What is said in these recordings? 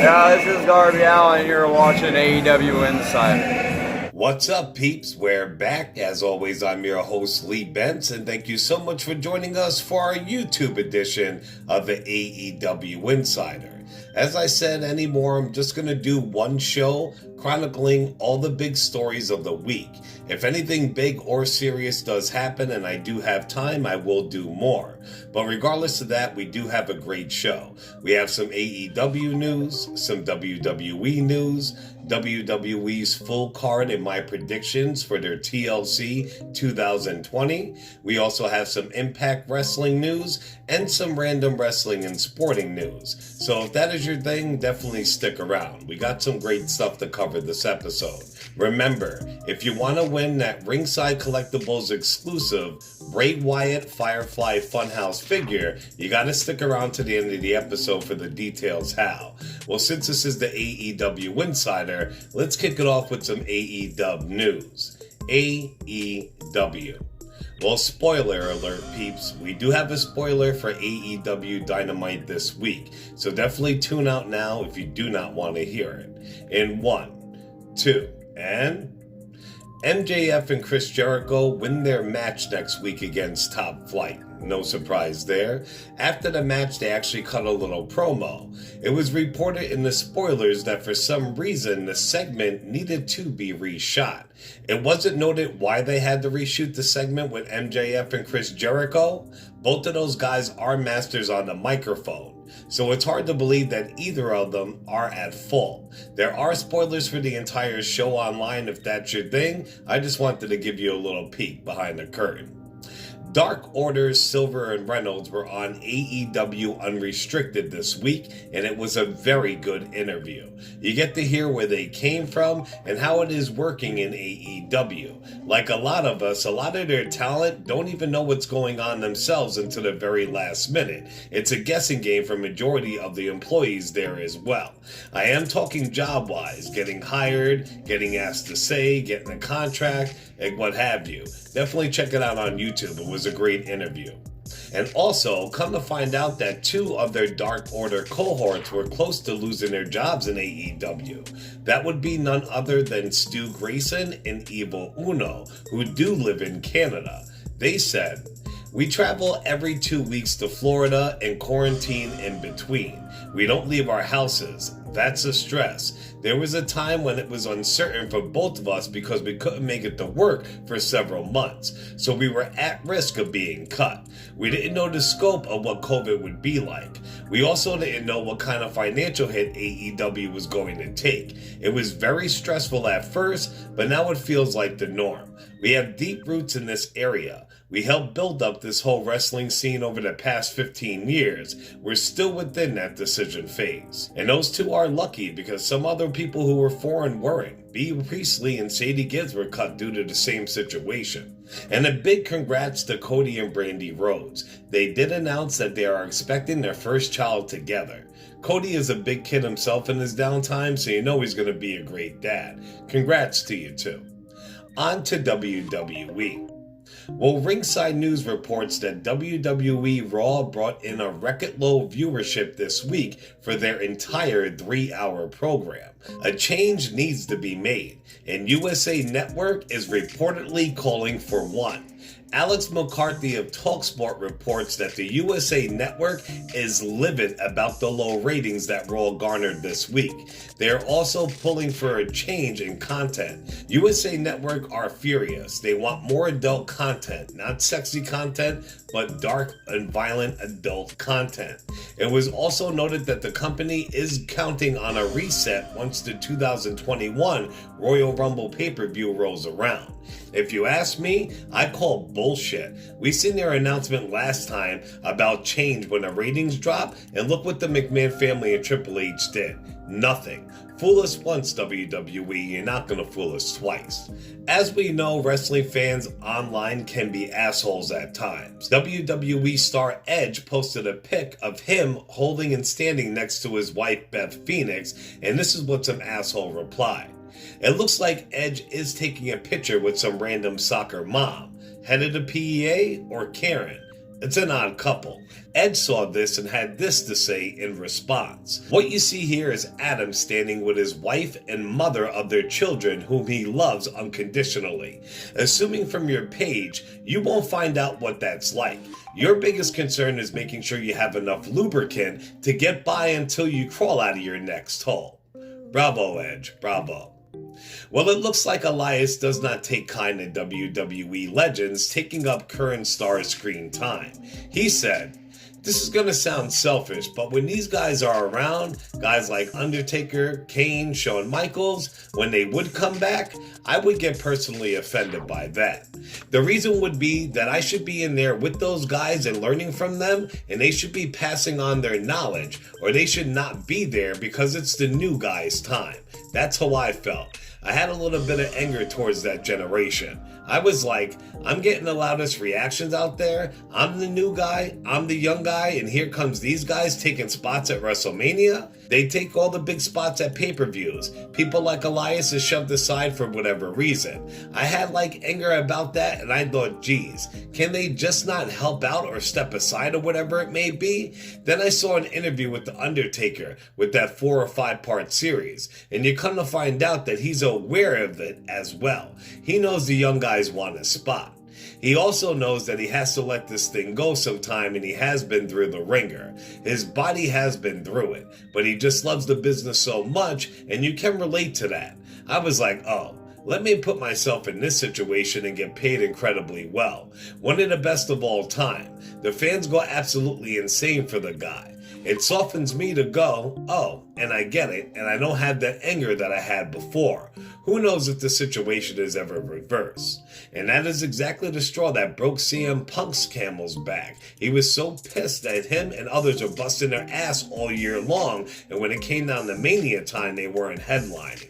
Yeah, this is Garby Allen. You're watching AEW Insider. What's up, peeps? We're back. As always, I'm your host, Lee Bentz, and thank you so much for joining us for our YouTube edition of the AEW Insider. As I said anymore, I'm just going to do one show chronicling all the big stories of the week. If anything big or serious does happen and I do have time, I will do more. But regardless of that, we do have a great show. We have some AEW news, some WWE news, WWE's full card and my predictions for their TLC 2020. We also have some Impact Wrestling news and some random wrestling and sporting news. So if that is your thing, definitely stick around. We got some great stuff to cover this episode. Remember, if you want to win that Ringside Collectibles exclusive Bray Wyatt Firefly Funhouse figure, you got to stick around to the end of the episode for the details how. Well, since this is the AEW Insider, let's kick it off with some AEW news. AEW. Well, spoiler alert, peeps. We do have a spoiler for AEW Dynamite this week, so definitely tune out now if you do not want to hear it. In 1, 2, and MJF and Chris Jericho win their match next week against Top Flight. No surprise there. After the match, they actually cut a little promo. It was reported in the spoilers that for some reason the segment needed to be reshot. It wasn't noted why they had to reshoot the segment with MJF and Chris Jericho. Both of those guys are masters on the microphone, so it's hard to believe that either of them are at fault. There are spoilers for the entire show online if that's your thing. I just wanted to give you a little peek behind the curtain. Dark Order, Silver, and Reynolds were on AEW Unrestricted this week, and it was a very good interview. You get to hear where they came from and how it is working in AEW. Like a lot of us, a lot of their talent don't even know what's going on themselves until the very last minute. It's a guessing game for majority of the employees there as well. I am talking job-wise, getting hired, getting asked to say, getting a contract, and what have you. Definitely check it out on YouTube. It was a great interview. And also, come to find out that 2 of their Dark Order cohorts were close to losing their jobs in AEW. That would be none other than Stu Grayson and Evil Uno, who do live in Canada. They said, "We travel every 2 weeks to Florida and quarantine in between. We don't leave our houses. That's a stress. There was a time when it was uncertain for both of us because we couldn't make it to work for several months, so we were at risk of being cut. We didn't know the scope of what COVID would be like. We also didn't know what kind of financial hit AEW was going to take. It was very stressful at first, but now it feels like the norm. We have deep roots in this area. We helped build up this whole wrestling scene over the past 15 years. We're still within that decision phase. And those 2 are lucky because some other people who were foreign weren't. B. Priestley and Sadie Gibbs were cut due to the same situation. And a big congrats to Cody and Brandy Rhodes. They did announce that they are expecting their first child together. Cody is a big kid himself in his downtime, so you know he's going to be a great dad. Congrats to you too. On to WWE. Well, Ringside News reports that WWE Raw brought in a record-low viewership this week for their entire 3-hour program. A change needs to be made, and USA Network is reportedly calling for one. Alex McCarthy of TalkSport reports that the USA Network is livid about the low ratings that Raw garnered this week. They are also pulling for a change in content. USA Network are furious. They want more adult content, not sexy content, but dark and violent adult content. It was also noted that the company is counting on a reset once the 2021 Royal Rumble pay-per-view rolls around. If you ask me, I call bullshit. We seen their announcement last time about change when the ratings drop, and look what the McMahon family and Triple H did. Nothing. Fool us once, WWE, you're not gonna fool us twice. As we know, wrestling fans online can be assholes at times. WWE star Edge posted a pic of him holding and standing next to his wife Beth Phoenix, and this is what some asshole replied. It looks like Edge is taking a picture with some random soccer mom. Head of the PEA or Karen? It's an odd couple. Ed saw this and had this to say in response. What you see here is Adam standing with his wife and mother of their children whom he loves unconditionally. Assuming from your page, you won't find out what that's like. Your biggest concern is making sure you have enough lubricant to get by until you crawl out of your next hole. Bravo, Edge, bravo. Well, it looks like Elias does not take kind to WWE legends taking up current star screen time. He said, "This is going to sound selfish, but when these guys are around, guys like Undertaker, Kane, Shawn Michaels, when they would come back, I would get personally offended by that. The reason would be that I should be in there with those guys and learning from them, and they should be passing on their knowledge, or they should not be there because it's the new guys' time." That's how I felt. I had a little bit of anger towards that generation. I was like, I'm getting the loudest reactions out there. I'm the new guy, I'm the young guy, and here comes these guys taking spots at WrestleMania. They take all the big spots at pay-per-views. People like Elias is shoved aside for whatever reason. I had anger about that, and I thought, geez, can they just not help out or step aside or whatever it may be? Then I saw an interview with The Undertaker with that 4 or 5 part series, and you come to find out that he's aware of it as well. He knows the young guys want a spot. He also knows that he has to let this thing go sometime, and he has been through the ringer. His body has been through it, but he just loves the business so much, and you can relate to that. I was like, oh, let me put myself in this situation and get paid incredibly well. One of the best of all time. The fans go absolutely insane for the guy. It softens me to go, oh, and I get it, and I don't have that anger that I had before. Who knows if the situation is ever reversed? And that is exactly the straw that broke CM Punk's camel's back. He was so pissed that him and others were busting their ass all year long, and when it came down to Mania time, they weren't headlining.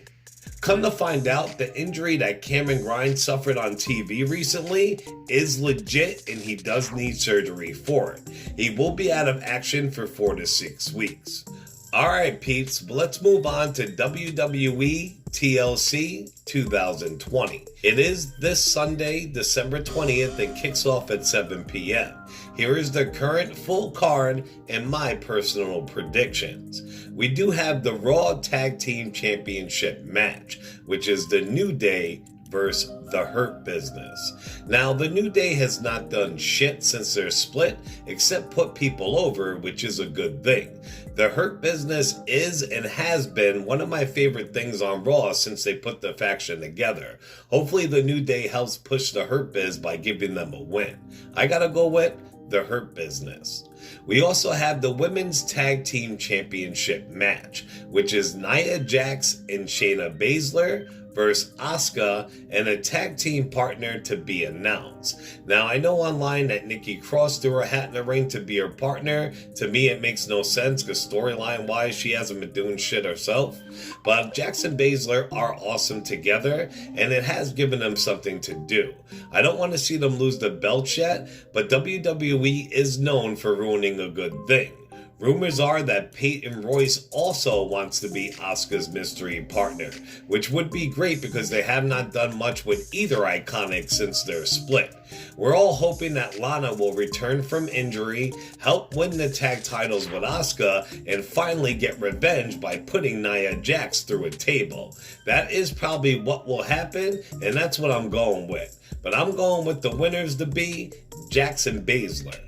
Come to find out, the injury that Cameron Grimes suffered on TV recently is legit, and he does need surgery for it. He will be out of action for 4 to 6 weeks. Alright peeps, but let's move on to WWE TLC 2020. It is this Sunday, December 20th, and kicks off at 7 p.m. Here is the current full card and my personal predictions. We do have the Raw Tag Team Championship match, which is the New Day versus the Hurt Business. Now, the New Day has not done shit since they're split, except put people over, which is a good thing. The Hurt Business is and has been one of my favorite things on Raw since they put the faction together. Hopefully the New Day helps push the Hurt Biz by giving them a win. I gotta go with the Hurt Business. We also have the Women's Tag Team Championship match, which is Nia Jax and Shayna Baszler versus Asuka and a tag team partner to be announced. Now, I know online that Nikki Cross threw her hat in the ring to be her partner. To me, it makes no sense because storyline-wise, she hasn't been doing shit herself. But Jax and Baszler are awesome together, and it has given them something to do. I don't want to see them lose the belts yet, but WWE is known for ruining a good thing. Rumors are that Peyton Royce also wants to be Asuka's mystery partner, which would be great because they have not done much with either Iconic since their split. We're all hoping that Lana will return from injury, help win the tag titles with Asuka, and finally get revenge by putting Nia Jax through a table. That is probably what will happen, and that's what I'm going with. But I'm going with the winners to be Jax and Baszler.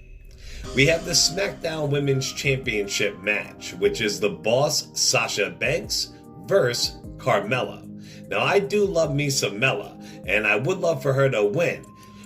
We have the SmackDown Women's Championship match, which is the Boss Sasha Banks versus Carmella. Now, I do love me some Mella, and I would love for her to win.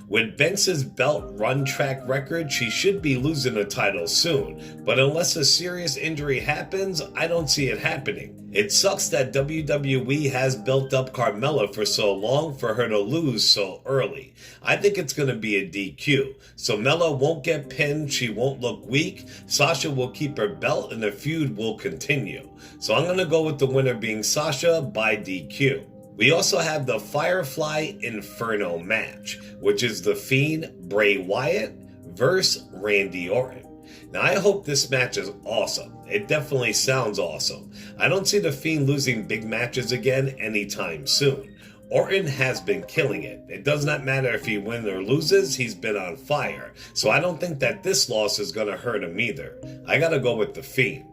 With Banks' belt run track record, she should be losing the title soon, but unless a serious injury happens, I don't see it happening. It sucks that WWE has built up Carmella for so long for her to lose so early. I think it's going to be a DQ. So Mella won't get pinned, she won't look weak, Sasha will keep her belt, and the feud will continue. So I'm going to go with the winner being Sasha by DQ. We also have the Firefly Inferno match, which is The Fiend Bray Wyatt versus Randy Orton. Now, I hope this match is awesome. It definitely sounds awesome. I don't see The Fiend losing big matches again anytime soon. Orton has been killing it. It does not matter if he wins or loses, he's been on fire. So I don't think that this loss is going to hurt him either. I gotta go with The Fiend.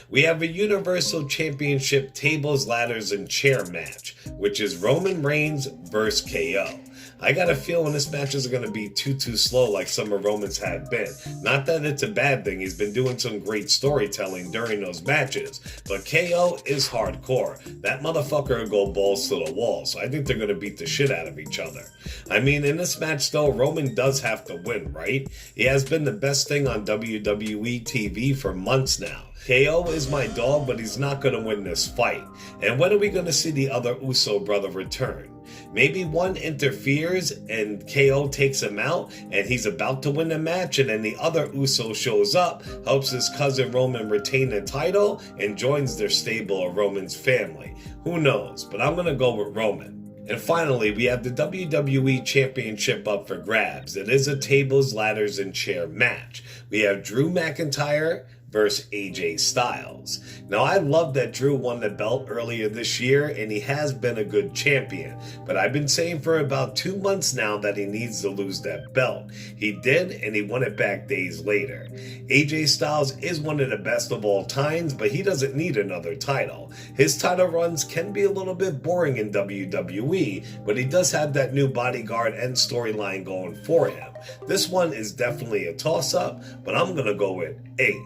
We have a Universal Championship tables, ladders, and chair match, which is Roman Reigns versus KO. I got a feeling this match isn't going to be too slow like some of Roman's have been. Not that it's a bad thing, he's been doing some great storytelling during those matches, but KO is hardcore. That motherfucker will go balls to the wall, so I think they're going to beat the shit out of each other. I mean, in this match though, Roman does have to win, right? He has been the best thing on WWE TV for months now. KO is my dog, but he's not going to win this fight. And when are we going to see the other Uso brother return? Maybe one interferes and KO takes him out and he's about to win the match, and then the other Uso shows up, helps his cousin Roman retain the title, and joins their stable of Roman's family. Who knows? But I'm going to go with Roman. And finally, we have the WWE Championship up for grabs. It is a tables, ladders, and chair match. We have Drew McIntyre versus AJ Styles. Now, I love that Drew won the belt earlier this year, and he has been a good champion, but I've been saying for about 2 months now that he needs to lose that belt. He did, and he won it back days later. AJ Styles is one of the best of all times, but he doesn't need another title. His title runs can be a little bit boring in WWE, but he does have that new bodyguard and storyline going for him. This one is definitely a toss-up, but I'm going to go with AJ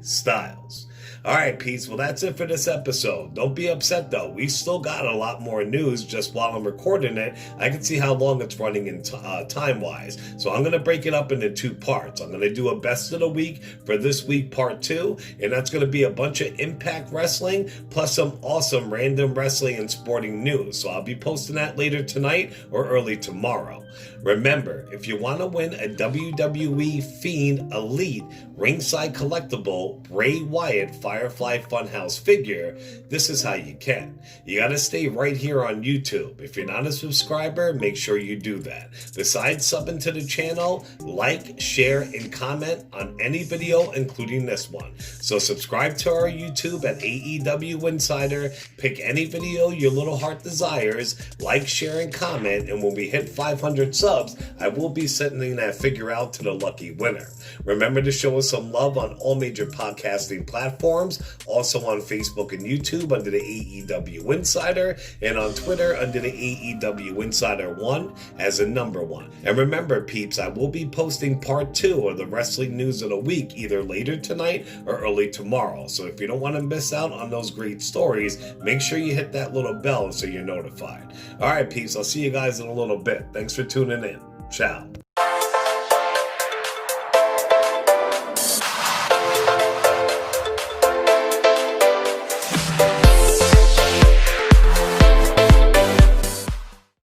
Styles. Alright, peeps, well that's it for this episode. Don't be upset though, we still got a lot more news. Just while I'm recording it, I can see how long it's running in time-wise. So I'm going to break it up into 2 parts. I'm going to do a best of the week for this week, part 2, and that's going to be a bunch of Impact Wrestling, plus some awesome random wrestling and sporting news. So I'll be posting that later tonight or early tomorrow. Remember, if you want to win a WWE Fiend Elite ringside collectible Bray Wyatt Firefly Funhouse figure, this is how you can. You gotta stay right here on YouTube. If you're not a subscriber, make sure you do that. Besides subbing to the channel, like, share, and comment on any video, including this one. So subscribe to our YouTube at AEW Insider, pick any video your little heart desires, like, share, and comment, and when we hit 500 subs, I will be sending that figure out to the lucky winner. Remember to show us some love on all major podcasting platforms, also on Facebook and YouTube under the AEW Insider, and on Twitter under the AEW Insider 1 as a number 1. And remember, peeps, I will be posting part 2 of the wrestling news of the week either later tonight or early tomorrow. So if you don't want to miss out on those great stories, make sure you hit that little bell so you're notified. Alright, peeps, I'll see you guys in a little bit. Thanks for tuning in. Ciao.